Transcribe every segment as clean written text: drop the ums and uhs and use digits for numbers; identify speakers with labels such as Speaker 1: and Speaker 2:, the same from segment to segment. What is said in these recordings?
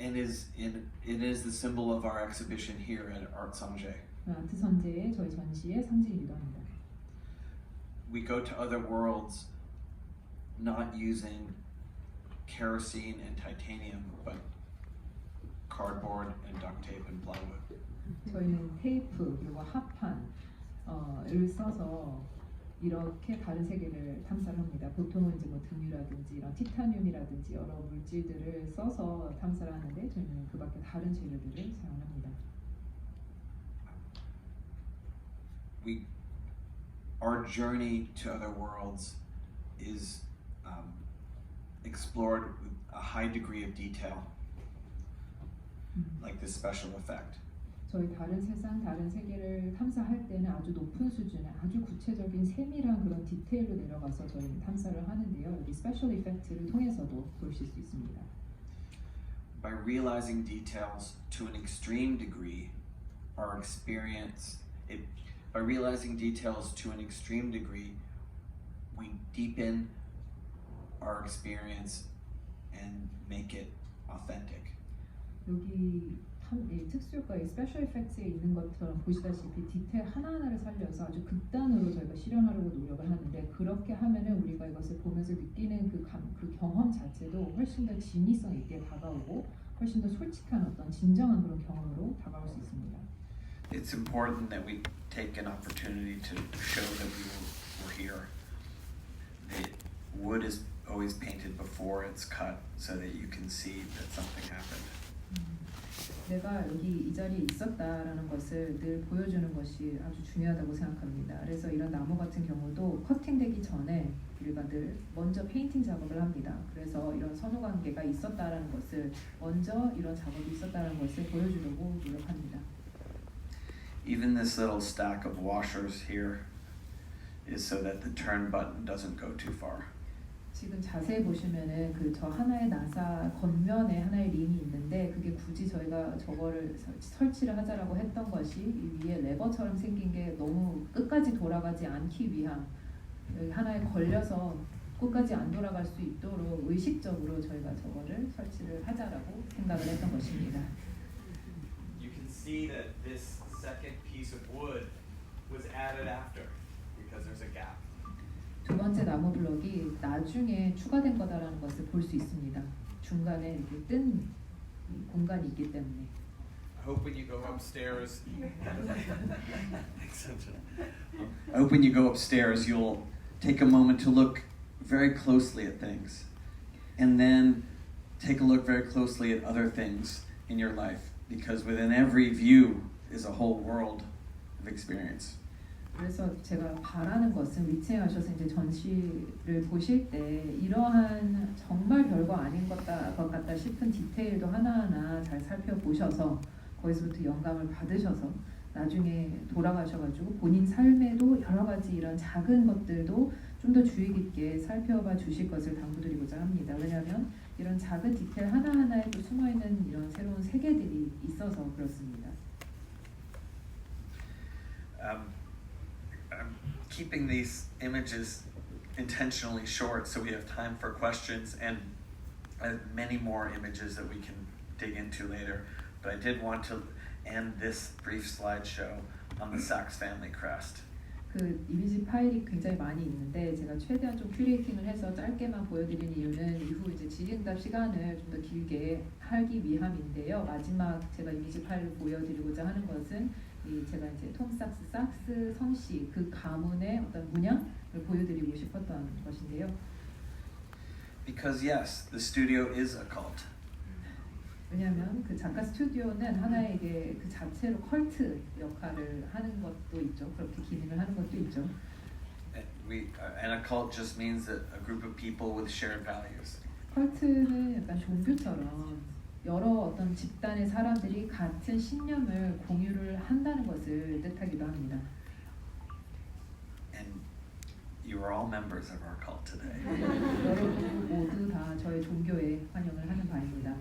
Speaker 1: it is the symbol of our exhibition here at Art Sangye.
Speaker 2: 아트 선제의 저희 전시의 상징이기도 합니다.
Speaker 1: We go to other worlds not using kerosene and titanium, but cardboard and duct tape and plywood.
Speaker 2: 저희는 테이프 그리고 합판을 써서 이렇게 다른 세계를 탐사를 합니다. 보통은 이제 뭐 등유라든지 이런 티타늄이라든지 여러 물질들을 써서 탐사를 하는데 저희는 그 밖에 다른 재료들을 사용합니다.
Speaker 1: Our journey to other worlds is explored with a high degree of detail, like this special effect.
Speaker 2: 저희 다른 세상, 다른 세계를 탐사할 때는 아주 높은 수준의 아주 구체적인 세밀한 그런 디테일로 내려가서 저희는 탐사를 하는데요. 여기 스페셜 이펙트를 통해서도 보실 수 있습니다.
Speaker 1: By realizing details to an extreme degree, our experience, by realizing details to an extreme degree, we deepen our experience and make it authentic.
Speaker 2: 여기 특수효과의 스페셜 이펙트에 있는 것처럼 보시다시피 디테일 하나하나를 살려서 아주 극단으로 저희가 실현하려고 노력을 하는데 그렇게 하면은 우리가 이것을 보면서 느끼는 그 경험 자체도 훨씬 더 진위성 있게 다가오고 훨씬 더 솔직한 어떤 진정한 그런 경험으로 다가올 수 있습니다.
Speaker 1: It's important that we take an opportunity to show that we were here. The wood is always painted before it's cut so that you can see that something happened.
Speaker 2: 내가 여기 이 자리에 있었다라는 것을 늘 보여주는 것이 아주 중요하다고 생각합니다. 그래서 이런 나무 같은 경우도 커팅되기 전에 우리가 늘 먼저 페인팅 작업을 합니다. 그래서 이런 선후 관계가 있었다라는 것을 먼저 이런 작업이 있었다라는 것을 보여주려고 노력합니다.
Speaker 1: Even this little stack of washers here is so that the turn button doesn't go too far.
Speaker 2: 지금 자세히 보시면은 그 저 하나의 나사 겉면에 하나의 링이 있는데 그게 굳이 저희가 저거를 설치를 하자라고 했던 것이 이 위에 레버처럼 생긴 게 너무 끝까지 돌아가지 않기 위함 여기 하나에 걸려서 끝까지 안 돌아갈 수 있도록 의식적으로 저희가 저거를 설치를 하자라고 생각을 했던 것입니다.
Speaker 3: You can see that this second piece of wood was added after because there's a gap.
Speaker 2: 두 번째 나무 블럭이 나중에 추가된 거다라는 것을 볼 수 있습니다. 중간에 이렇게 뜬 공간이 있기 때문에.
Speaker 3: I hope when you go upstairs,
Speaker 1: I hope when you go upstairs you'll take a moment to look very closely at things and then take a look very closely at other things in your life because within every view is a whole world of experience.
Speaker 2: 그래서 제가 바라는 것은 위층에 가셔서 이제 전시를 보실 때 이러한 정말 별거 아닌 것 같다 싶은 디테일도 하나하나 잘 살펴보셔서 거기서부터 영감을 받으셔서 나중에 돌아가셔가지고 본인 삶에도 여러 가지 이런 작은 것들도 좀 더 주의 깊게 살펴봐 주실 것을 당부드리고자 합니다. 왜냐하면 이런 작은 디테일 하나하나에도 숨어있는 이런 새로운 세계들이 있어서 그렇습니다.
Speaker 1: I'm keeping these images intentionally short so we have time for questions and many more images that we can dig into later. But I did want to end this brief slideshow on the Sachs family crest.
Speaker 2: 그 이미지 파일이 굉장히 많이 있는데 제가 최대한 좀 큐레이팅을 해서 짧게만 보여드린 이유는 이후 이제 질의응답 시간을 좀 더 길게 하기 위함인데요. 마지막 제가 이미지 파일을 보여드리고자 하는 것은 제가 이제 톰 삭스 성씨 그 가문의 어떤 문양을 보여드리고 싶었던 것인데요.
Speaker 1: Because yes, the studio is a cult.
Speaker 2: 왜냐하면 그 작가 스튜디오는 하나의 그 자체로 컬트 역할을 하는 것도 있죠. 그렇게 기능을 하는 것도 있죠.
Speaker 1: And a cult just means that a group of people with shared values.
Speaker 2: 컬트는 약간 종교처럼 여러 어떤 집단의 사람들이 같은 신념을 공유를 한다는 것을 뜻하기도 합니다.
Speaker 1: And you are all members of our cult today.
Speaker 2: 여러분 모두 다 저희 종교에 환영을 하는 바입니다.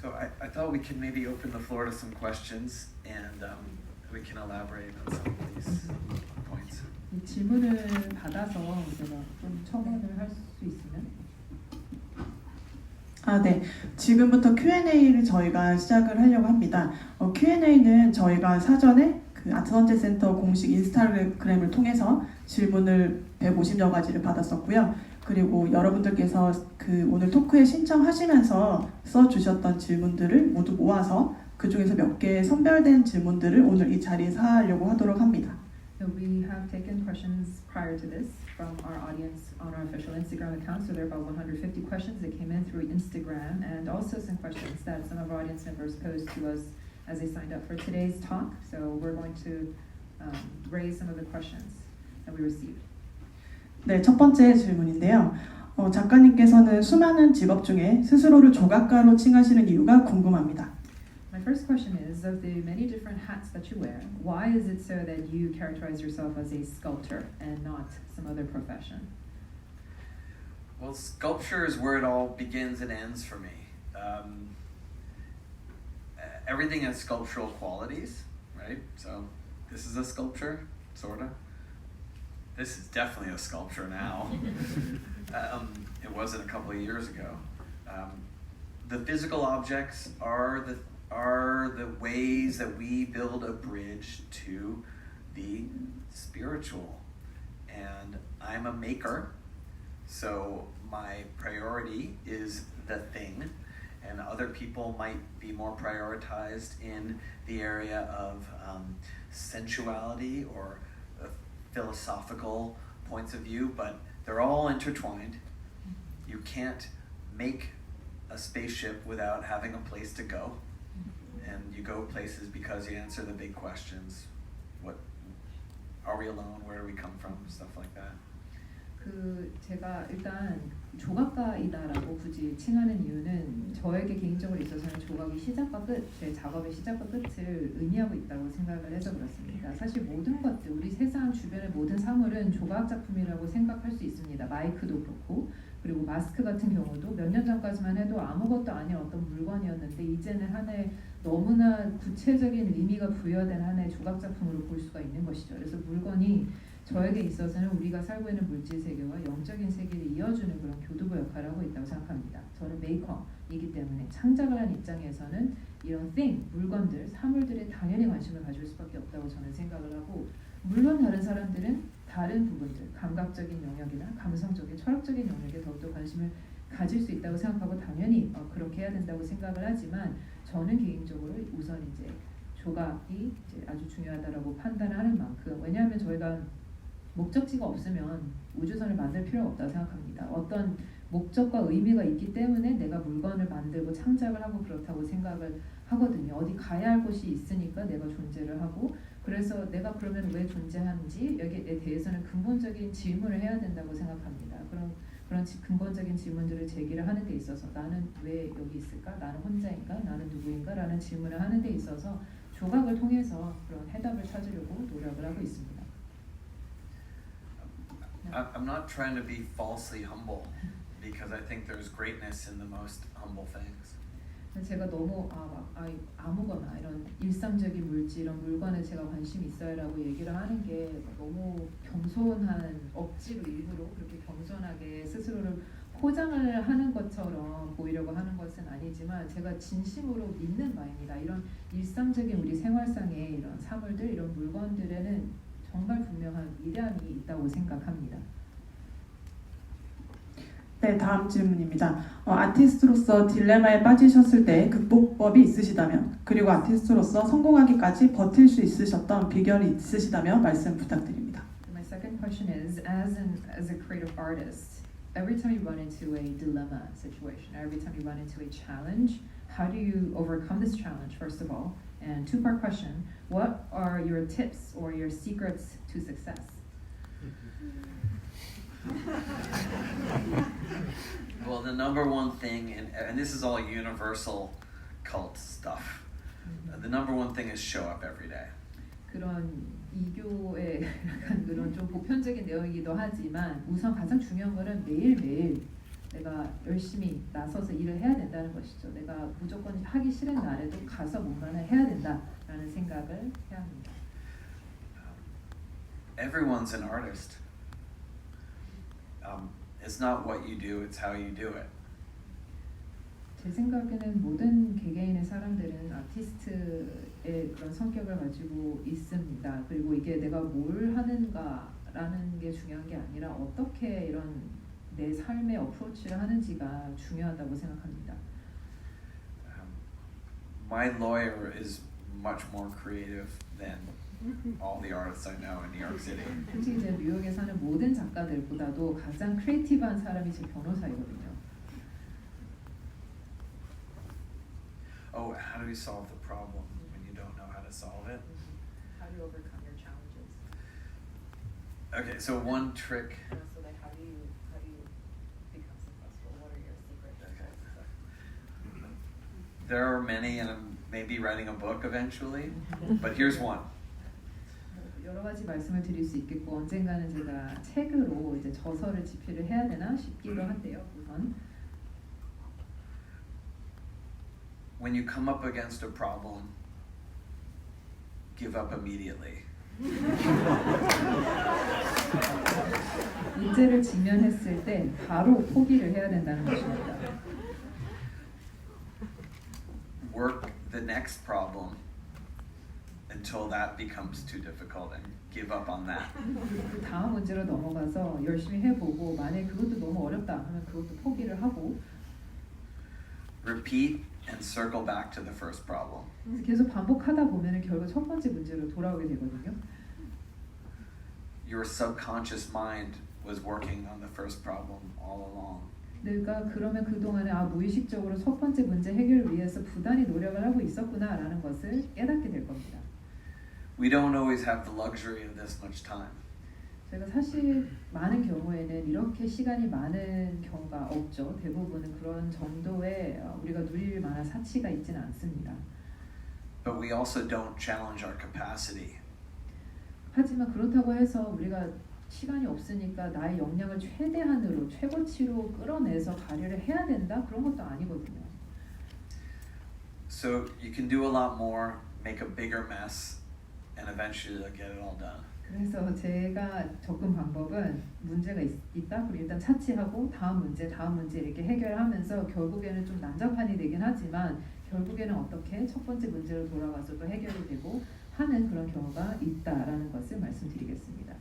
Speaker 1: So I thought we could maybe open the floor to some questions and we can elaborate on some of these points.
Speaker 2: 이 질문을 받아서 제가 좀 첨언을 할 수 있으면.
Speaker 4: 네. 지금부터 Q&A를 저희가 시작을 하려고 합니다. Q&A는 저희가 사전에 그 아트선제 센터 공식 인스타그램을 통해서 질문을 150여 가지를 받았었고요. 그리고 여러분들께서 그 오늘 토크에 신청하시면서 써주셨던 질문들을 모두 모아서 그 중에서 몇 개 선별된 질문들을 오늘 이 자리에서 하려고 하도록 합니다.
Speaker 2: So we have taken questions prior to this from our audience on our official Instagram account. So there are about 150 questions that came in through Instagram, and also some questions that some of our audience members posed to us as they signed up for today's talk. So we're going to raise some of the questions that we received.
Speaker 4: 네, 첫 번째 질문인데요. 작가님께서는 수많은 직업 중에 스스로를 조각가로 칭하시는 이유가 궁금합니다.
Speaker 2: My first question is, of the many different hats that you wear, why is it so that you characterize yourself as a sculptor and not some other profession?
Speaker 1: Well, sculpture is where it all begins and ends for me. Everything has sculptural qualities, right? So this is a sculpture, sort of. This is definitely a sculpture now. It wasn't a couple of years ago. The physical objects are the ways that we build a bridge to the spiritual. And I'm a maker, so my priority is the thing, and other people might be more prioritized in the area of sensuality or philosophical points of view, but they're all intertwined. You can't make a spaceship without having a place to go. And you go places because you answer the big questions. What are we alone? Where do we come from? Stuff like that.
Speaker 2: 제가 일단 조각가이다라고 굳이 칭하는 이유는 저에게 개인적으로 있어서는 조각이 시작과 끝, 제 작업의 시작과 끝을 의미하고 있다고 생각을 해서 그렇습니다. 사실 모든 것들, 우리 세상 주변의 모든 사물은 조각 작품이라고 생각할 수 있습니다. 마이크도 그렇고, 그리고 마스크 같은 경우도 몇 년 전까지만 해도 아무것도 아닌 어떤 물건이었는데 이제는 하나의 너무나 구체적인 의미가 부여된 하나의 조각 작품으로 볼 수가 있는 것이죠. 그래서 물건이 저에게 있어서는 우리가 살고 있는 물질 세계와 영적인 세계를 이어주는 그런 교두보 역할을 하고 있다고 생각합니다. 저는 메이커이기 때문에 창작을 한 입장에서는 이런 thing, 물건들, 사물들에 당연히 관심을 가질 수밖에 없다고 저는 생각을 하고, 물론 다른 사람들은 다른 부분들, 감각적인 영역이나 감성적인, 철학적인 영역에 더욱더 관심을 가질 수 있다고 생각하고 당연히 그렇게 해야 된다고 생각을 하지만 저는 개인적으로 우선 이제 조각이 이제 아주 중요하다라고 판단하는 만큼, 왜냐하면 저희가 목적지가 없으면 우주선을 만들 필요가 없다고 생각합니다. 어떤 목적과 의미가 있기 때문에 내가 물건을 만들고 창작을 하고 그렇다고 생각을 하거든요. 어디 가야 할 곳이 있으니까 내가 존재를 하고, 그래서 내가 그러면 왜 존재하는지 여기에 대해서는 근본적인 질문을 해야 된다고 생각합니다. 그런 근본적인 질문들을 제기를 하는 데 있어서 나는 왜 여기 있을까? 나는 혼자인가? 나는 누구인가? 라는 질문을 하는 데 있어서 조각을 통해서 그런 해답을 찾으려고 노력을 하고 있습니다.
Speaker 1: I'm not trying to be falsely humble because I think there's greatness in the most humble things.
Speaker 2: 제가 너무 아무거나 이런 일상적인 물질, 이런 물건에 제가 관심이 있어요라고 얘기를 하는 게 너무 겸손한, 억지로 일부러 그렇게 겸손하게 스스로를 포장을 하는 것처럼 보이려고 하는 것은 아니지만 제가 진심으로 믿는 바입니다. 이런 일상적인 우리 생활상의 이런 사물들, 이런 물건들에는 정말 분명한 위대함이 있다고 생각합니다.
Speaker 4: 네, 다음 질문입니다. 아티스트로서 딜레마에 빠지셨을 때 극복법이 있으시다면, 그리고 아티스트로서 성공하기까지 버틸 수 있으셨던 비결이 있으시다면 말씀 부탁드립니다.
Speaker 2: My second question is, as a creative artist, every time you run into a dilemma situation, every time you run into a challenge, how do you overcome this challenge, first of all? And two-part question, what are your tips or your secrets to success?
Speaker 1: Well, the number one thing, and this is all universal cult stuff, the number one thing is show up every day.
Speaker 2: 그런 이교의 약간 그런 좀 보편적인 내용이기도 하지만 우선 가장 중요한 거는 매일매일 내가 열심히 나서서 일을 해야 된다는 것이죠. 내가 무조건 하기 싫은 날에도 가서 뭔가는 해야 된다라는 생각을 해야 합니다.
Speaker 1: Everyone's an artist. It's not what you do, it's how you do it.
Speaker 2: 제 생각에는 모든 개개인의 사람들은 아티스트의 그런 성격을 가지고 있습니다. 그리고 이게 내가 뭘 하는가라는 게 중요한 게 아니라 어떻게 이런 내 삶의 어프로치를 하는지가 중요하다고 생각합니다.
Speaker 1: My lawyer is much more creative than all the artists I know in New York City.
Speaker 2: 솔직히 제 뉴욕에 사는 모든 작가들보다도 가장 크리에이티브한 사람이 제 변호사이거든요.
Speaker 1: Oh, how do you solve the problem when you don't know how to solve it?
Speaker 5: How do you overcome your challenges?
Speaker 1: Okay, so one trick.
Speaker 5: So like how do you become successful? What are your secrets?
Speaker 1: There are many, and I'm maybe writing a book eventually, but here's one.
Speaker 2: 여러 가지 말씀을 드릴 수 있겠고 언젠가는 제가 책으로 이제 저서를 집필을 해야 되나 싶기도 한데요. 우선
Speaker 1: When you come up against a problem, give up immediately.
Speaker 2: 문제를 직면했을 때 바로 포기를 해야 된다는 것입니다.
Speaker 1: Work the next problem until that becomes too difficult and give up on that.
Speaker 2: 그 다음 문제로 넘어가서 열심히 해보고 만약 그것도 너무 어렵다 하면 그것도 포기를 하고
Speaker 1: Repeat and circle back to the first problem.
Speaker 2: 그래서 계속 반복하다 보면 결국 첫 번째 문제로 돌아오게 되거든요.
Speaker 1: Your subconscious mind was working on the first problem all along.
Speaker 2: 내가 그러면 그동안에 무의식적으로 첫 번째 문제 해결을 위해서 부단히 노력을 하고 있었구나라는 것을 깨닫게 될 겁니다.
Speaker 1: We don't always have the luxury of this much time.
Speaker 2: 저희가 사실 많은 경우에는 이렇게 시간이 많은 경우가 없죠. 대부분은 그런 정도의 우리가 누릴 만한 사치가 있지는 않습니다.
Speaker 1: But we also don't challenge our capacity.
Speaker 2: 하지만 그렇다고 해서 우리가 시간이 없으니까 나의 역량을 최대한으로 최고치로 끌어내서 발휘를 해야 된다? 그런 것도 아니거든요.
Speaker 1: So you can do a lot more, make a bigger mess, and eventually get it all done.
Speaker 2: 그래서 제가 접근 방법은 문제가 있다. 그리고 일단 차치하고 다음 문제 이렇게 해결하면서 결국에는 좀 난장판이 되긴 하지만 결국에는 어떻게 첫 번째 문제로 돌아가서 또 해결이 되고 하는 그런 경우가 있다라는 것을 말씀드리겠습니다.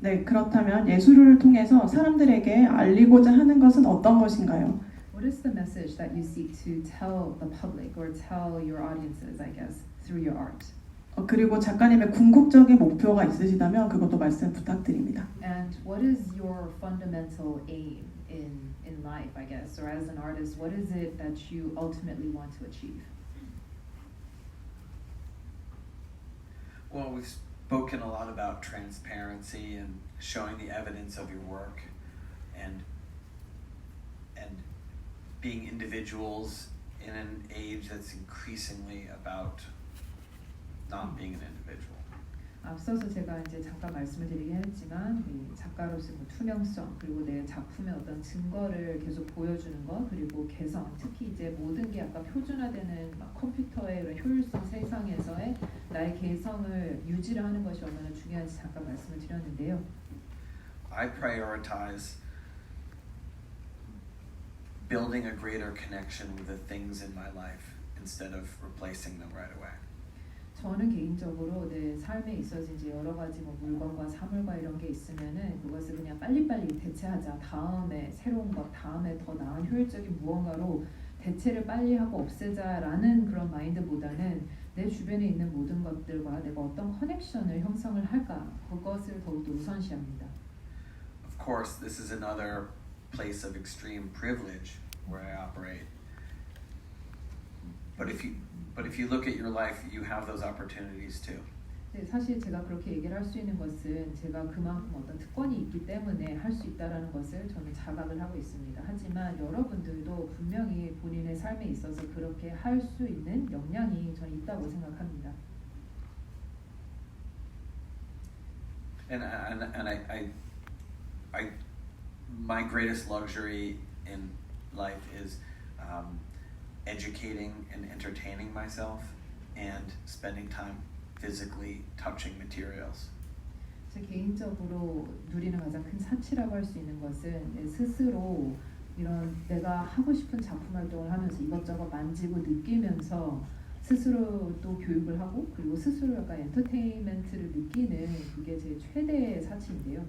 Speaker 4: 네, 그렇다면 예술을 통해서 사람들에게 알리고자 하는 것은 어떤 것인가요?
Speaker 2: What is the message that you seek to tell the public or tell your audiences, I guess, through your art?
Speaker 4: 그리고 작가님의 궁극적인 목표가 있으시다면 그것도 말씀 부탁드립니다.
Speaker 2: And what is your fundamental aim in life, I guess, or as an artist, what is it that you ultimately want to achieve?
Speaker 1: Well, we've spoken a lot about transparency and showing the evidence of your work and being individuals in an age that's increasingly about not being an individual.
Speaker 2: 앞서서 제가 이제 잠깐 말씀을 드리긴 했지만 이 작가로서 투명성 그리고 내 작품의 어떤 증거를 계속 보여주는 것 그리고 개성 특히 이제 모든 게 약간 표준화되는 막 컴퓨터의 그런 효율성 세상에서의 나의 개성을 유지를 하는 것이 얼마나 중요한지 잠깐 말씀을 드렸는데요.
Speaker 1: I prioritize building a greater connection with the things in my life instead of replacing them right away.
Speaker 2: 저는 개인적으로 내 삶에 있어서 이제 여러 가지 뭐 물건과 사물과 이런 게 있으면은 그것을 그냥 빨리빨리 대체하자. 다음에 새로운 것, 다음에 더 나은 효율적인 무언가로 대체를 빨리 하고 없애자라는 그런 마인드보다는 내 주변에 있는 모든 것들과 내가 어떤 커넥션을 형성을 할까 그것을 더욱더 우선시합니다.
Speaker 1: Of course, this is another place of extreme privilege where I operate. But if you look at your life, you have those opportunities too.
Speaker 2: 네, 사실 제가 그렇게 얘기를 할 수 있는 것은 제가 그만큼 어떤 특권이 있기 때문에 할 수 있다라는 것을 저는 자각을 하고 있습니다. 하지만 여러분들도 분명히 본인의 삶에 있어서 그렇게 할 수 있는 역량이 저는 있다고 생각합니다.
Speaker 1: And my greatest luxury in life is educating and entertaining myself and spending time physically touching materials.
Speaker 2: 제 개인적으로 누리는 가장 큰 사치라고 할 수 있는 것은 내 스스로 이런 내가 하고 싶은 작품 활동을 하면서 이것저것 만지고 느끼면서 스스로 또 교육을 하고 그리고 스스로 약간 엔터테인먼트를 느끼는 그게 제 최대의 사치인데요.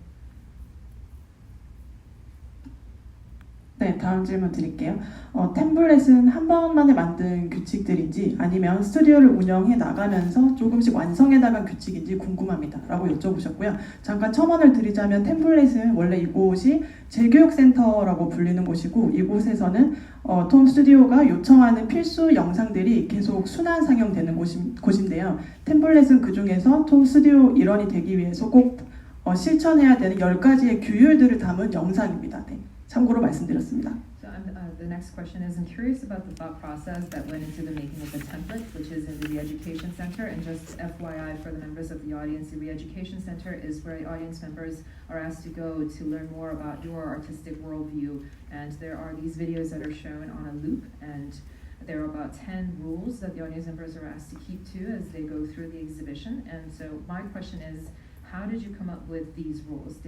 Speaker 4: 네, 다음 질문 드릴게요. 템블렛은 한 번만에 만든 규칙들인지 아니면 스튜디오를 운영해 나가면서 조금씩 완성해 나간 규칙인지 궁금합니다. 라고 여쭤보셨고요. 잠깐 첨언을 드리자면 템블렛은 원래 이곳이 재교육센터라고 불리는 곳이고 이곳에서는 톰 스튜디오가 요청하는 필수 영상들이 계속 순환 상영되는 곳인데요. 템블렛은 그 중에서 톰 스튜디오 일원이 되기 위해서 꼭 실천해야 되는 10가지의 규율들을 담은 영상입니다. 네. 참고로 말씀드렸습니다.
Speaker 2: So the next question is, I'm curious about the thought process that went into the making of the template, which is in the Re-Education Center. And just FYI for the members of the audience, the Re-Education Center is where audience members are asked to go to learn more about your artistic worldview. And there are these videos that are shown on a loop, and there are about 10 rules that the audience members are asked to keep to as they go through the exhibition. And so my question is, how did you come up with these rules?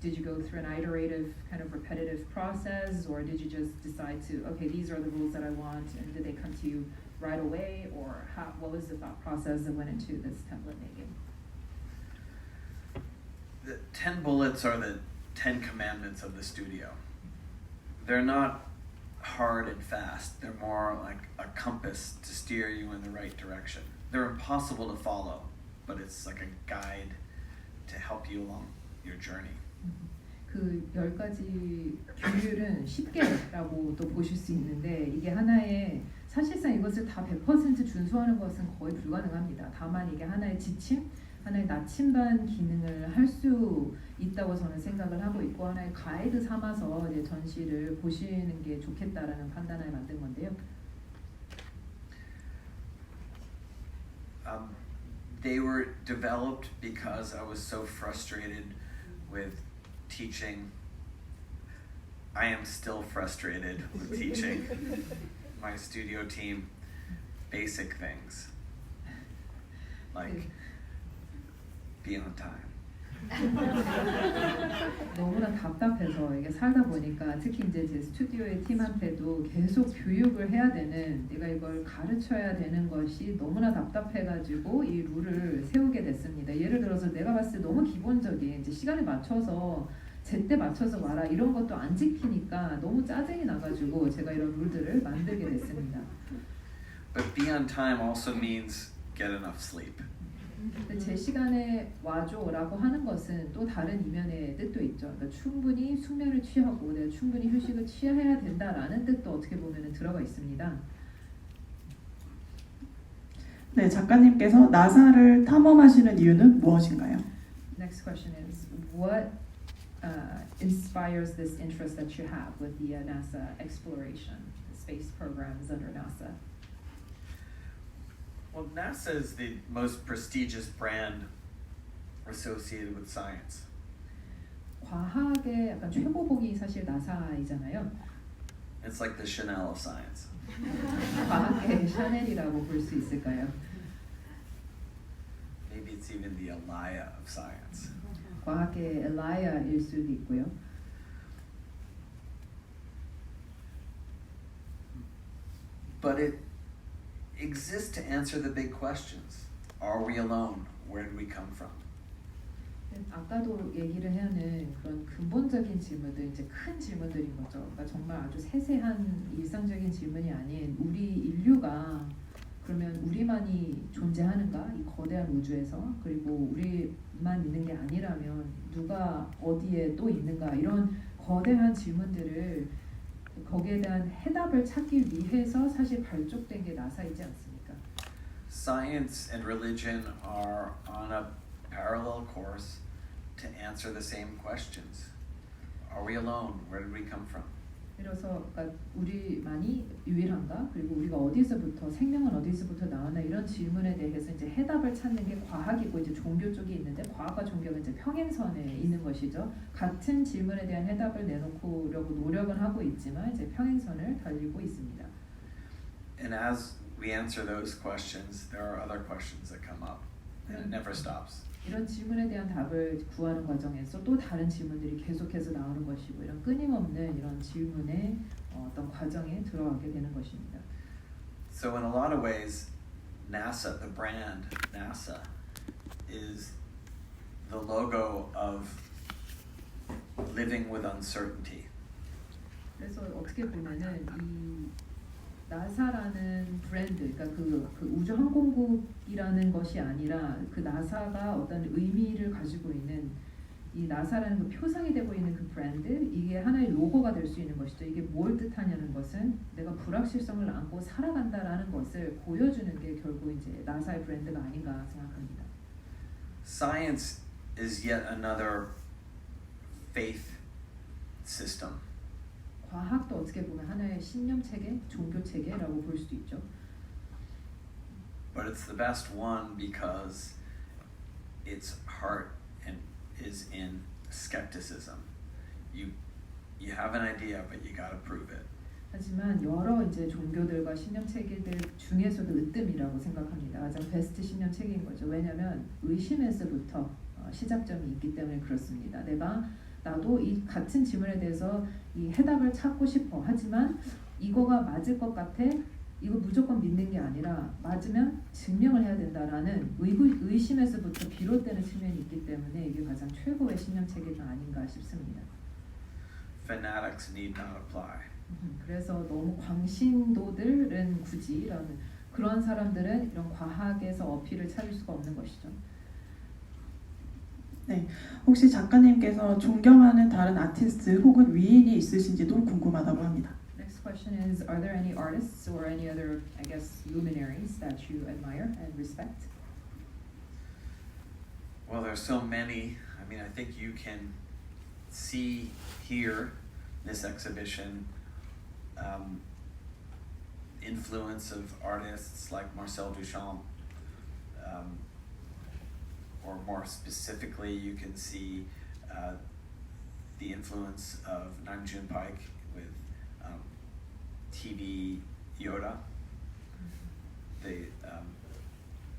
Speaker 2: Did you go through an iterative kind of repetitive process, or did you just decide to, okay, these are the rules that I want, and did they come to you right away, or what was the thought process that went into this template making?
Speaker 1: The 10 bullets are the 10 commandments of the studio. They're not hard and fast. They're more like a compass to steer you in the right direction. They're impossible to follow, but it's like a guide to help you along your journey.
Speaker 2: 그 10가지 규율은 쉽게라고 또 보실 수 있는데 이게 하나의 사실상 이것을 다 100% 준수하는 것은 거의 불가능합니다. 다만 이게 하나의 지침, 하나의 나침반 기능을 할 수 있다고 저는 생각을 하고 있고 하나의 가이드 삼아서 이제 전시를 보시는 게 좋겠다라는 판단을 만든 건데요.
Speaker 1: They were developed because I was so frustrated with teaching. I am still frustrated with teaching my studio team basic things like be on time.
Speaker 2: 너무나 답답해서 이게 살다 보니까 특히 이제 제 스튜디오의 팀한테도 계속 교육을 해야 되는 내가 이걸 가르쳐야 되는 것이 너무나 답답해가지고 이 룰을 세우게 됐습니다. 예를 들어서 내가 봤을 때 너무 기본적인 이제 시간에 맞춰서 제때 맞춰서 와라 이런 것도 안 지키니까 너무 짜증이 나가지고 제가 이런 룰들을 만들게 됐습니다.
Speaker 1: But be on time also means get enough sleep.
Speaker 2: 근데 제 시간에 와줘라고 하는 것은 또 다른 이면의 뜻도 있죠. 그러니까 충분히 숙면을 취하고 내가 충분히 휴식을 취해야 된다라는 뜻도 어떻게 보면 들어가 있습니다.
Speaker 4: 네, 작가님께서 나사를 탐험하시는 이유는 무엇인가요?
Speaker 2: Next question is, what inspires this interest that you have with the NASA exploration, the space programs under NASA?
Speaker 1: Well, NASA is the most prestigious brand associated with science.
Speaker 2: 과학의 약간 최고봉이 사실 나사이잖아요.
Speaker 1: It's like the Chanel of science.
Speaker 2: 과학의 샤넬이라고 볼 수 있을까요?
Speaker 1: Maybe it's even the Alaya of science.
Speaker 2: 과학의 엘라야일 수도 있고요.
Speaker 1: But it exists to answer the big questions. Are we alone? Where did we come from?
Speaker 2: 아까도 얘기를 하는 그런 근본적인 질문들, 이제 큰 질문들인 거죠. 그러니까 정말 아주 세세한 일상적인 질문이 아닌 우리 인류가 그러면 우리만이 존재하는가? 이 거대한 우주에서 그리고 우리만 있는 게 아니라면 누가 어디에 또 있는가? 이런 거대한 질문들을 거기에 대한 해답을 찾기 위해서 사실 발족된 게 나사이지 않습니까?
Speaker 1: Science and religion are on a parallel course to answer the same questions. Are we alone? Where did we come from?
Speaker 2: 그래서 그러니까 우리만이 유일한가? 그리고 우리가 어디서부터 생명은 어디서부터 나왔나? 이런 질문에 대해서 이제 해답을 찾는 게 과학이고 이제 종교 쪽이 있는데 과학과 종교가 이제 평행선에 있는 것이죠. 같은 질문에 대한 해답을 내놓으려고 노력은 하고 있지만 이제 평행선을 달리고 있습니다.
Speaker 1: And as we answer those questions, there are other questions that come up. and it never stops.
Speaker 2: 이런 질문에 대한 답을 구하는 과정에서 또 다른 질문들이 계속해서 나오는 것이고 이런 끊임없는 이런 질문의 어떤 과정에 들어가게 되는 것입니다.
Speaker 1: So in a lot of ways, NASA, the brand NASA, is the logo of living with uncertainty.
Speaker 2: 그래서 어떻게 보면은 이 나사라는 브랜드, 그러니까 그 우주 항공국이라는 것이 아니라 그 나사가 어떤 의미를 가지고 있는 이 나사라는 그 표상이 되고 있는 그 브랜드, 이게 하나의 로고가 될 수 있는 것이죠. 이게 뭘 뜻하냐는 것은 내가 불확실성을 안고 살아간다라는 것을 보여주는 게 결국 이제 나사의 브랜드가 아닌가 생각합니다.
Speaker 1: Science is yet another faith system.
Speaker 2: 과학도 어떻게 보면 하나의 신념 체계, 종교 체계라고 볼 수도 있죠.
Speaker 1: But it's the best one because its heart and is in skepticism. You have an idea, but you got to prove it.
Speaker 2: 하지만 여러 이제 종교들과 신념 체계들 중에서도 으뜸이라고 생각합니다. 가장 베스트 신념 체계인 거죠. 왜냐하면 의심에서부터 시작점이 있기 때문에 그렇습니다. 나도 이 같은 질문에 대해서 이 해답을 찾고 싶어. 하지만 이거가 맞을 것 같아. 이거 무조건 믿는 게 아니라 맞으면 증명을 해야 된다라는 의심에서부터 비롯되는 측면이 있기 때문에 이게 가장 최고의 신념 체계가 아닌가 싶습니다.
Speaker 1: Fanatics need not apply.
Speaker 2: 그래서 너무 광신도들은 굳이 이런 그런 사람들은 이런 과학에서 어필을 찾을 수가 없는 것이죠.
Speaker 4: 네, 혹시 작가님께서 존경하는 다른 아티스트 혹은 위인이 있으신지도 궁금하다고 합니다.
Speaker 2: Next question is, are there any artists or any other, I guess, luminaries that you admire and respect?
Speaker 1: Well, there's so many. I mean, I think you can see here this exhibition influence of artists like Marcel Duchamp, or more specifically, you can see the influence of Namjoon Paik with TV Yoda, the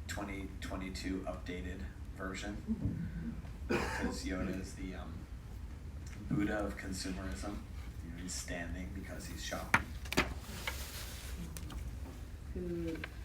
Speaker 1: 2022 updated version, because Yoda is the Buddha of consumerism. You know, he's standing because he's shopping.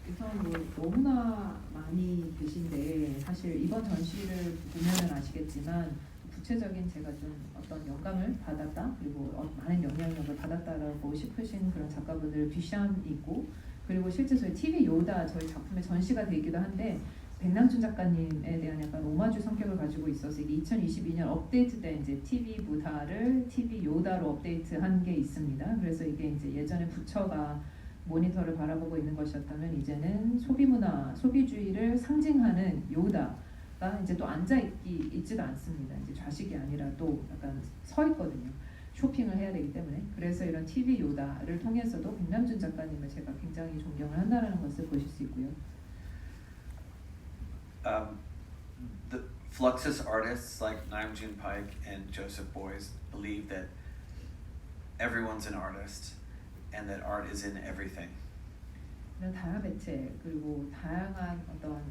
Speaker 2: 우선 뭐 너무나 많이 계신데 사실 이번 전시를 보면은 아시겠지만 구체적인 제가 좀 어떤 영감을 받았다 그리고 많은 영향력을 받았다라고 싶으신 그런 작가분들 듀샴 있고 그리고 실제 저희 TV 요다 저희 작품에 전시가 되기도 한데 백남준 작가님에 대한 약간 오마주 성격을 가지고 있어서 이게 2022년 업데이트 때 이제 TV 부다를 TV 요다로 업데이트한 게 있습니다. 그래서 이게 이제 예전에 부처가 모니터를 바라보고 있는 것이었다면 이제는 소비문화, 소비주의를 상징하는 요다가 이제 또 있지도 않습니다. 이제 좌식이 아니라 또 약간 서 있거든요. 쇼핑을 해야 되기 때문에. 그래서 이런 TV 요다를 통해서도 백남준 작가님을 제가 굉장히 존경을 한다는 것을 보실 수 있고요.
Speaker 1: The Fluxus artists like Namjoon Paik and Joseph Beuys believe that everyone's an artist and that art is in everything.
Speaker 2: 이런 다양한 매체 그리고 다양한 어떤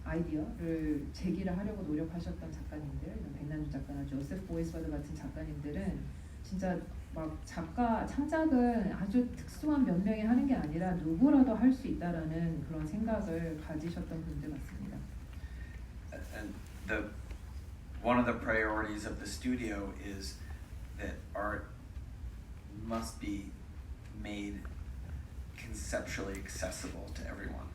Speaker 2: 아이디어를 제기를 하려고 노력하셨던 작가님들, 이런 백남준 작가나 조세프 보이스바드 같은 작가님들은 진짜 막 작가 창작은 아주 특수한 몇 명이 하는 게 아니라 누구라도 할 수 있다라는 그런 생각을 가지셨던 분들 같습니다.
Speaker 1: And one of the priorities of the studio is that art must be made conceptually accessible to everyone.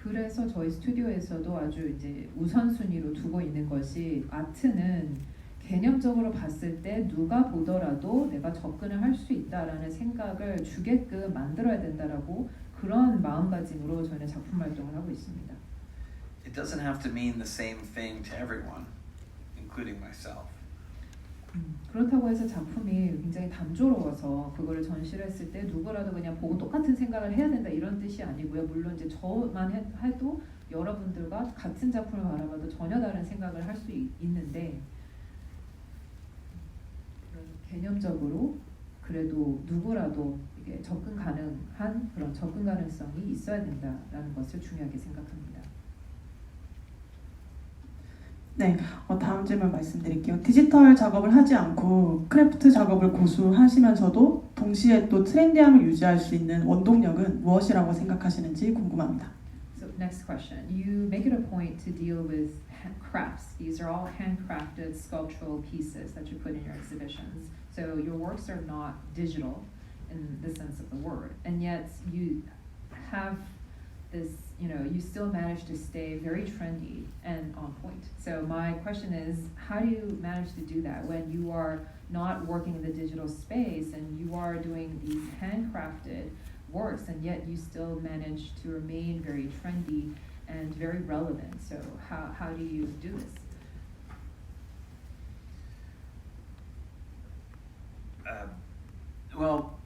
Speaker 2: 그래서 저희 스튜디오에서도 아주 이제 우선순위로 두고 있는 것이 아트는 개념적으로 봤을 때 누가 보더라도 내가 접근을 할 수 있다라는 생각을 주게끔 만들어야 된다라고 그런 마음가짐으로 저희는 작품 활동을 하고 있습니다.
Speaker 1: It doesn't have to mean the same thing to everyone, including myself.
Speaker 2: 그렇다고 해서 작품이 굉장히 단조로워서 그거를 전시를 했을 때 누구라도 그냥 보고 똑같은 생각을 해야 된다 이런 뜻이 아니고요. 물론 이제 저만 해도 여러분들과 같은 작품을 바라봐도 전혀 다른 생각을 할 수 있는데 개념적으로 그래도 누구라도 이게 접근 가능한 그런 접근 가능성이 있어야 된다라는 것을 중요하게 생각합니다.
Speaker 4: 다음 질문 말씀드릴게요. 디지털 작업을 하지 않고 크래프트 작업을 고수하시면서도 동시에 또 트렌디함을 유지할 수 있는 원동력은 무엇이라고 생각하시는지 궁금합니다.
Speaker 2: So next question. You make it a point to deal with crafts. These are all handcrafted sculptural pieces that you put in your exhibitions. So your works are not digital in the sense of the word, and yet you have this, you still manage to stay very trendy and on point. So my question is, how do you manage to do that when you are not working in the digital space and you are doing these handcrafted works, and yet you still manage to remain very trendy and very relevant? So how do you do this?
Speaker 1: Well,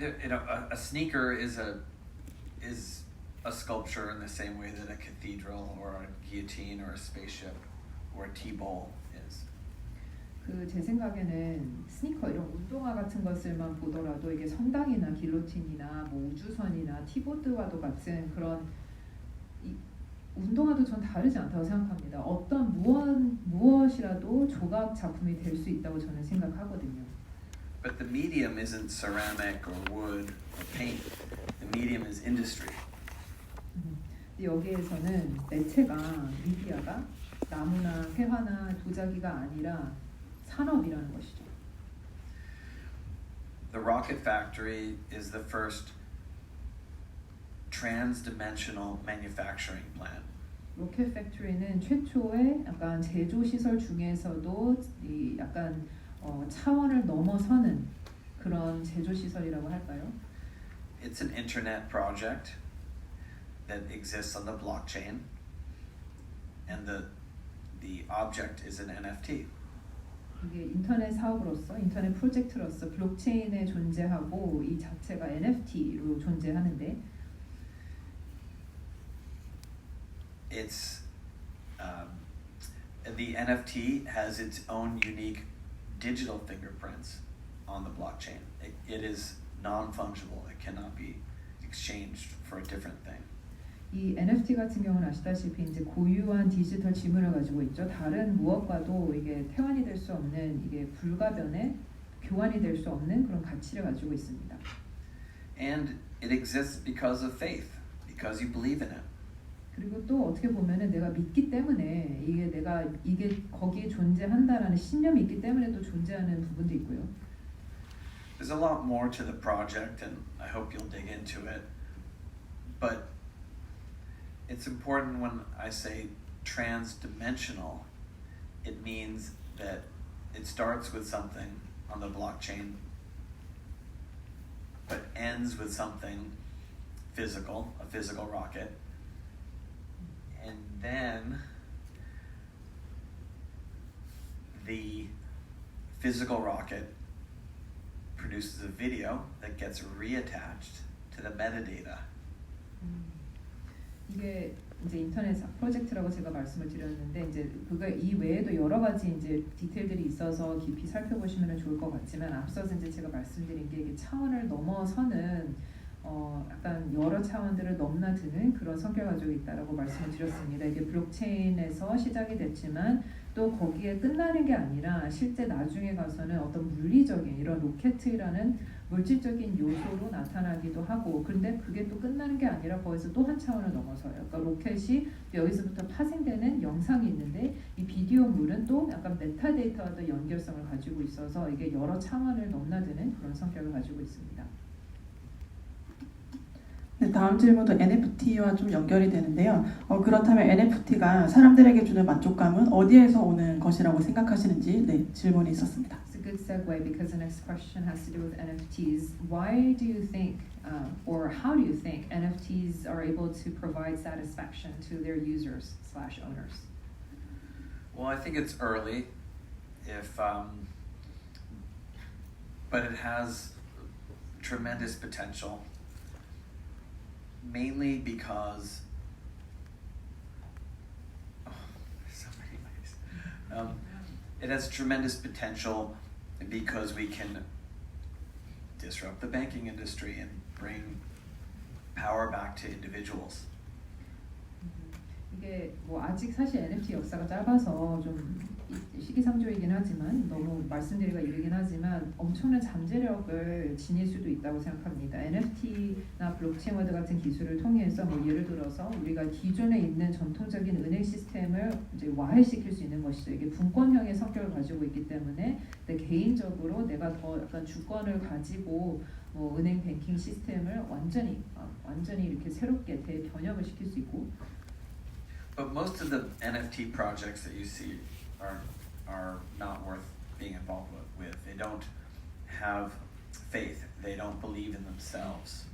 Speaker 1: a sneaker is a sculpture in the same way that a cathedral or a guillotine or a spaceship or a T-bowl is.
Speaker 2: 제 생각에는 스니커 이런 운동화 같은 것을만 보더라도 이게 성당이나 길로틴이나 뭐 우주선이나 티보드와도 같은 그런 운동화도 전 다르지 않다고 생각합니다. 어떤 무엇이라도 조각 작품이 될 수 있다고 저는 생각하거든요.
Speaker 1: But the medium isn't ceramic or wood or paint. The medium is industry.
Speaker 2: 여기에서는 매체가 미디어가 나무나 회화나 도자기가 아니라 산업이라는 것이죠.
Speaker 1: The rocket factory is the first trans-dimensional manufacturing plant.
Speaker 2: 로켓 팩토리는 최초의 약간 제조 시설 중에서도 이 약간 차원을 넘어서는 그런 제조 시설이라고 할까요?
Speaker 1: It's an internet project that exists on the blockchain, and the object is an NFT.
Speaker 2: 이게 인터넷 사업으로서 인터넷 프로젝트로서 블록체인에 존재하고 이 자체가 NFT로 존재하는데
Speaker 1: It's the NFT has its own unique digital fingerprints on the blockchain. It is non-fungible. It cannot be exchanged for a different thing.
Speaker 2: 이 NFT 같은 경우는 아시다시피 이제 고유한 디지털 지문을 가지고 있죠. 다른 무엇과도 이게 태환이 될 수 없는 이게 불가변의 교환이 될 수 없는 그런 가치를 가지고 있습니다.
Speaker 1: And it exists because of faith, because you believe in it.
Speaker 2: 그리고 또 어떻게 보면은 내가 믿기 때문에 이게 거기에 존재한다라는 신념이 있기 때문에 또 존재하는 부분도 있고요.
Speaker 1: There's a lot more to the project, and I hope you'll dig into it. But it's important when I say trans-dimensional, it means that it starts with something on the blockchain, but ends with something physical, a physical rocket. And then the physical rocket produces a video that gets reattached to the metadata.
Speaker 2: 이게 이제 인터넷 프로젝트라고 제가 말씀을 드렸는데 이제 그거 이 외에도 여러 가지 이제 디테일들이 있어서 깊이 살펴보시면 좋을 것 같지만 앞서서 이제 제가 말씀드린 게 이게 차원을 넘어서는 약간 여러 차원들을 넘나드는 그런 성격을 가지고 있다라고 말씀을 드렸습니다. 이게 블록체인에서 시작이 됐지만 또 거기에 끝나는 게 아니라 실제 나중에 가서는 어떤 물리적인 이런 로켓이라는 물질적인 요소로 나타나기도 하고 그런데 그게 또 끝나는 게 아니라 거기서 또 한 차원을 넘어서요. 그러니까 로켓이 여기서부터 파생되는 영상이 있는데 이 비디오물은 또 약간 메타데이터와도 연결성을 가지고 있어서 이게 여러 차원을 넘나드는 그런 성격을 가지고 있습니다.
Speaker 4: 네, 다음 질문도 NFT와 좀 연결이 되는데요. 그렇다면 NFT가 사람들에게 주는 만족감은 어디에서 오는 것이라고 생각하시는지 질문이 있었습니다.
Speaker 2: It's a good segue because the next question has to do with NFTs. Why do you think, or how do you think NFTs are able to provide satisfaction to their users/owners?
Speaker 1: Well, I think it's early, but it has tremendous potential. Mainly because there's so many ways. It has tremendous potential because we can disrupt the banking industry and bring power back to individuals.
Speaker 2: 이게 이게 뭐 아직 사실 NFT 역사가 짧아서 좀 시기상조이긴 하지만 너무 말씀드리기가 이르긴 하지만 엄청난 잠재력을 지닐 수도 있다고 생각합니다. NFT나 블록체인 월드 같은 기술을 통해서 뭐 예를 들어서 우리가 기존에 있는 전통적인 은행 시스템을 이제 와해시킬 수 있는 것이죠. 이게 분권형의 성격을 가지고 있기 때문에 내 개인적으로 내가 더 약간 주권을 가지고 뭐 은행 뱅킹 시스템을 완전히 이렇게 새롭게 대변형을 시킬 수 있고.
Speaker 1: But most of the NFT projects that you see are not worth being involved with. They don't have faith. They don't believe in themselves.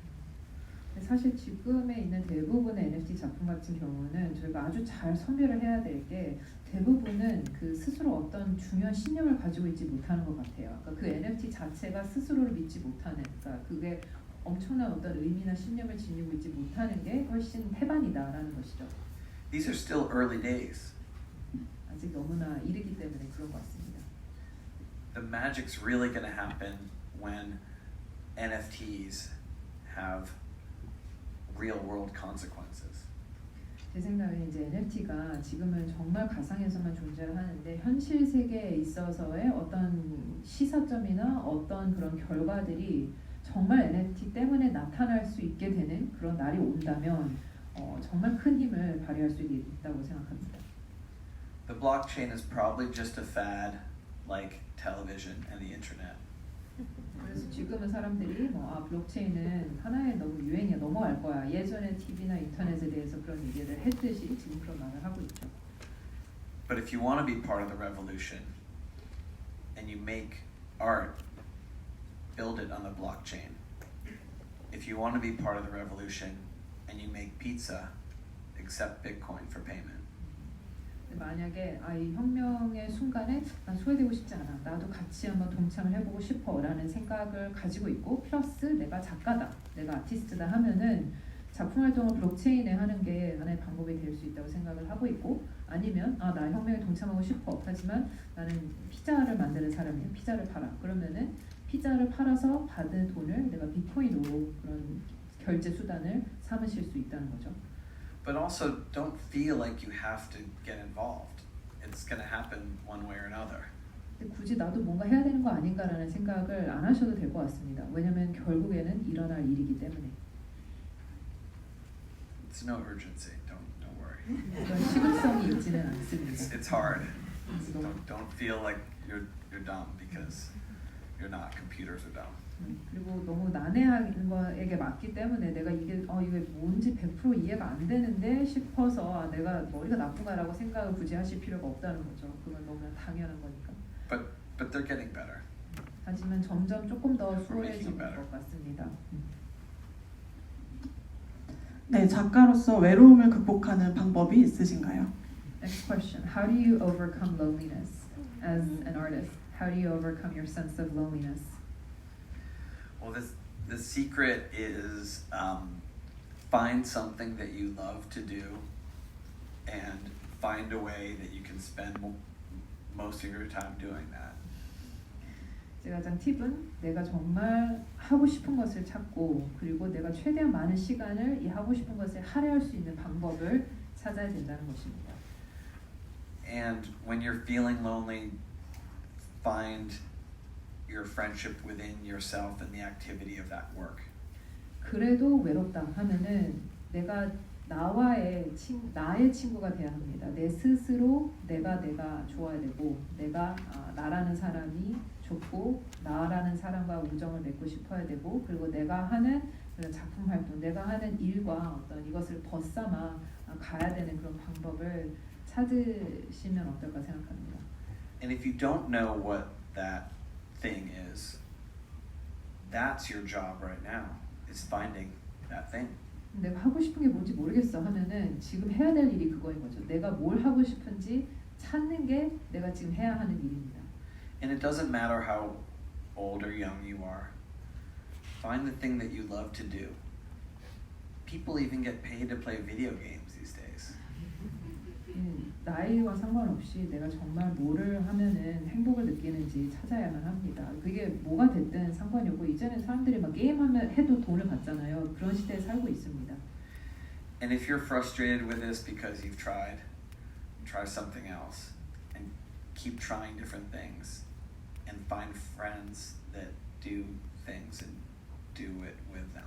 Speaker 2: 사실 지금에 있는 대부분의 NFT 작품 같은 경우는 저희가 아주 잘 선별을 해야 될 게 대부분은 그 스스로 어떤 중요한 신념을 가지고 있지 못하는 것 같아요. 그러니까 그 NFT 자체가 스스로를 믿지 못하는, 그러니까 그게 엄청난 어떤 의미나 신념을 지니고 있지 못하는 게 훨씬 태반이다라는 것이죠.
Speaker 1: These are still early days.
Speaker 2: 아직 너무나 이르기 때문에 그런 것 같습니다.
Speaker 1: The magic's really going to happen when NFTs have real world consequences.
Speaker 2: 제 생각에 이제 NFT가 지금은 정말 가상에서만 존재를 하는데 현실 세계에 있어서의 어떤 시사점이나 어떤 그런 결과들이 정말 NFT 때문에 나타날 수 있게 되는 그런 날이 온다면 정말 큰 힘을 발휘할 수 있다고 생각합니다.
Speaker 1: The blockchain is probably just a fad like television and the internet.
Speaker 2: 그래서 지금은 사람들이 블록체인은 하나의 너무 유행이야 넘어갈 거야. 예전에 TV나 인터넷에 대해서 그런 얘기를 했듯이 지금 그런 말을 하고 있죠.
Speaker 1: But if you want to be part of the revolution and you make art, build it on the blockchain. If you want to be part of the revolution and you make pizza, accept Bitcoin for payment.
Speaker 2: 만약에 이 혁명의 순간에 난 소외되고 싶지 않아. 나도 같이 한번 동참을 해보고 싶어라는 생각을 가지고 있고 플러스 내가 작가다, 내가 아티스트다 하면은 작품 활동을 블록체인에 하는 게 하나의 방법이 될 수 있다고 생각을 하고 있고 아니면 나 혁명에 동참하고 싶어. 하지만 나는 피자를 만드는 사람이야. 피자를 팔아. 그러면은 피자를 팔아서 받은 돈을 내가 비트코인으로 그런 결제 수단을 삼으실 수 있다는 거죠.
Speaker 1: But also don't feel like you have to get involved. It's going to happen one way or another.
Speaker 2: 근데 굳이 나도 뭔가 해야 되는 거 아닌가라는 생각을 안 하셔도 될 것 같습니다. 왜냐하면 결국에는 일어날 일이기 때문에.
Speaker 1: It's no urgency. Don't worry.
Speaker 2: 그런 시급성이 있지는 않습니다.
Speaker 1: It's hard. Don't feel like you're dumb because you're not. Computers are dumb.
Speaker 2: 그리고 너무 난해한 거에게 맞기 때문에 내가 이게 뭔지 100% 이해가 안 되는데 싶어서 내가 머리가 나쁘다라고 생각을 굳이 하실 필요가 없다는 거죠. 그건 너무 당연한 거니까.
Speaker 1: But they're getting better.
Speaker 2: 하지만 점점 조금 더 수월해지는 것 같습니다.
Speaker 4: 네, 작가로서 외로움을 극복하는 방법이 있으신가요?
Speaker 2: Next question. How do you overcome loneliness as an artist? How do you overcome your sense of loneliness?
Speaker 1: Well, the secret is find something that you love to do and find a way that you can spend most of your time doing that.
Speaker 2: 제가 가장 팁은 내가 정말 하고 싶은 것을 찾고 그리고 내가 최대한 많은 시간을 이 하고 싶은 것에 할애할 수 있는 방법을 찾아야 된다는 것입니다.
Speaker 1: And when you're feeling lonely, find your friendship within yourself and the activity of that work.
Speaker 2: 그래도 외롭다 하면은 내가 나의 친구가 돼야 합니다. 내 스스로 내가 좋아야 되고 내가 나라는 사람이 좋고 나라는 사람과 우정을 맺고 싶어야 되고 그리고 내가 하는 작품 활동, 내가 하는 일과 어떤 이것을 벗삼아 가야 되는 그런 방법을 찾으시면 어떨까 생각합니다.
Speaker 1: And if you don't know what that thing is, that's your job right now. Is finding that thing.
Speaker 2: 내가 하고 싶은 게 뭔지 모르겠어 하면은 지금 해야 될 일이 그거인 거죠. 내가 뭘 하고 싶은지 찾는 게 내가 지금 해야 하는 일입니다.
Speaker 1: And it doesn't matter how old or young you are. Find the thing that you love to do. People even get paid to play video games these days.
Speaker 2: 나이와 상관없이 내가 정말 뭐를 하면은 행복을 느끼는지 찾아야만 합니다. 그게 뭐가 됐든 상관이 없고 이제는 사람들이 막 게임하면 해도 돈을 받잖아요. 그런 시대에 살고 있습니다.
Speaker 1: And if you're frustrated with this because you've tried, try something else and keep trying different things and find friends that do things and do it with them.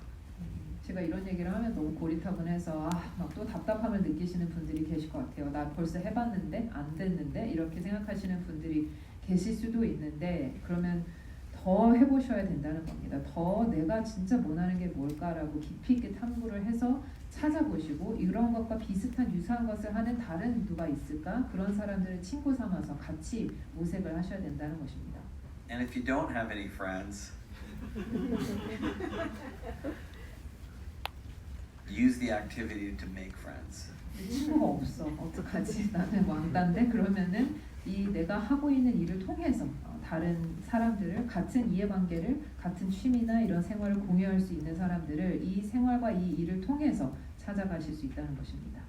Speaker 2: 제가 이런 얘기를 하면 너무 고리타분해서 막 또 답답함을 느끼시는 분들이 계실 것 같아요. 나 벌써 해봤는데 안 됐는데 이렇게 생각하시는 분들이 계실 수도 있는데 그러면 더 해보셔야 된다는 겁니다. 더 내가 진짜 원하는 게 뭘까라고 깊이 있게 탐구를 해서 찾아보시고 이런 것과 비슷한 유사한 것을 하는 다른 누가 있을까? 그런 사람들을 친구 삼아서 같이 모색을 하셔야 된다는 것입니다.
Speaker 1: And if you don't have any friends, use the activity to make friends.
Speaker 2: 친구가 없어. 어떡하지? 나는 왕따인데? 그러면은 이 내가 하고 있는 일을 통해서 다른 사람들을 같은 이해관계를 같은 취미나 이런 생활을 공유할 수 있는 사람들을 이 생활과 이 일을 통해서 찾아가실 수 있다는 것입니다.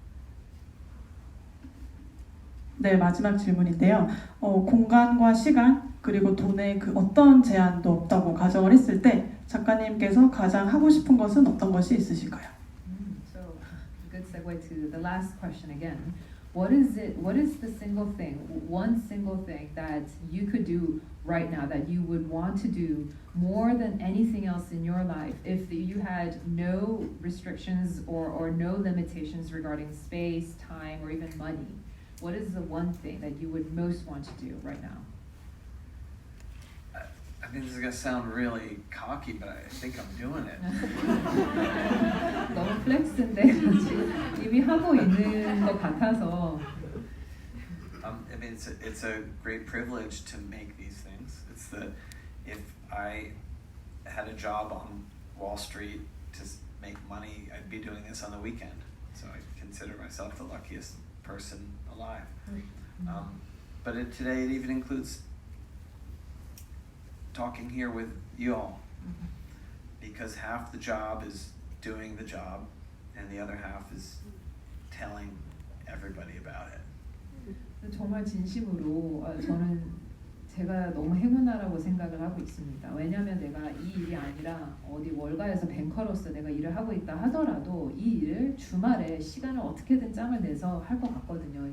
Speaker 4: 네, 마지막 질문인데요. 공간과 시간 그리고 돈의 그 어떤 제한도 없다고 가정을 했을 때 작가님께서 가장 하고 싶은 것은 어떤 것이 있으실까요?
Speaker 2: So good segue to the last question again. What is it? What is the single thing, one single thing that you could do right now that you would want to do more than anything else in your life if you had no restrictions or no limitations regarding space, time, or even money? What is the one thing that you would most want to do right now?
Speaker 1: I think this is gonna sound really cocky, but I think I'm doing it.
Speaker 2: 너무 플렉스인데 지금 이미 하고 있는 것 같아서.
Speaker 1: I mean, it's a great privilege to make these things. It's if I had a job on Wall Street to make money, I'd be doing this on the weekend. So I consider myself the luckiest person alive. But today it even includes talking here with you all, because half the job is doing the job, and the other half is telling everybody about it.
Speaker 2: 정말 진심으로 저는 제가 너무 행운아라고 생각을 하고 있습니다. 왜냐하면 내가 이 일이 아니라 어디 월가에서 뱅커로서 내가 일을 하고 있다 하더라도 이 일을 주말에 시간을 어떻게든 짬을 내서 할 것 같거든요.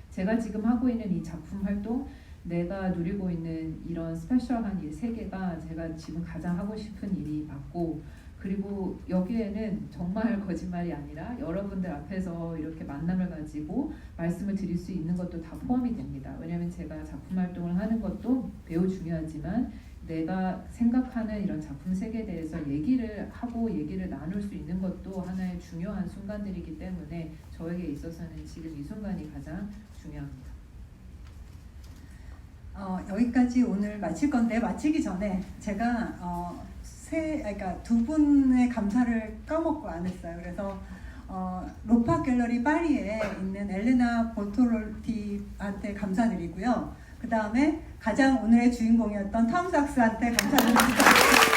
Speaker 2: 제가 지금 하고 있는 이 작품 활동, 내가 누리고 있는 이런 스페셜한 일 세 개가 제가 지금 가장 하고 싶은 일이 맞고, 그리고 여기에는 정말 거짓말이 아니라 여러분들 앞에서 이렇게 만남을 가지고 말씀을 드릴 수 있는 것도 다 포함이 됩니다. 왜냐하면 제가 작품 활동을 하는 것도 매우 중요하지만 내가 생각하는 이런 작품 세계에 대해서 얘기를 하고 얘기를 나눌 수 있는 것도 하나의 중요한 순간들이기 때문에 저에게 있어서는 지금 이 순간이 가장 중요합니다.
Speaker 6: 여기까지 오늘 마칠 건데 마치기 전에 제가 그러니까 두 분의 감사를 까먹고 안 했어요. 그래서 로파 갤러리 파리에 있는 엘레나 보토로티한테 감사드리고요. 그 다음에 가장 오늘의 주인공이었던 탐 삭스한테 감사드립니다.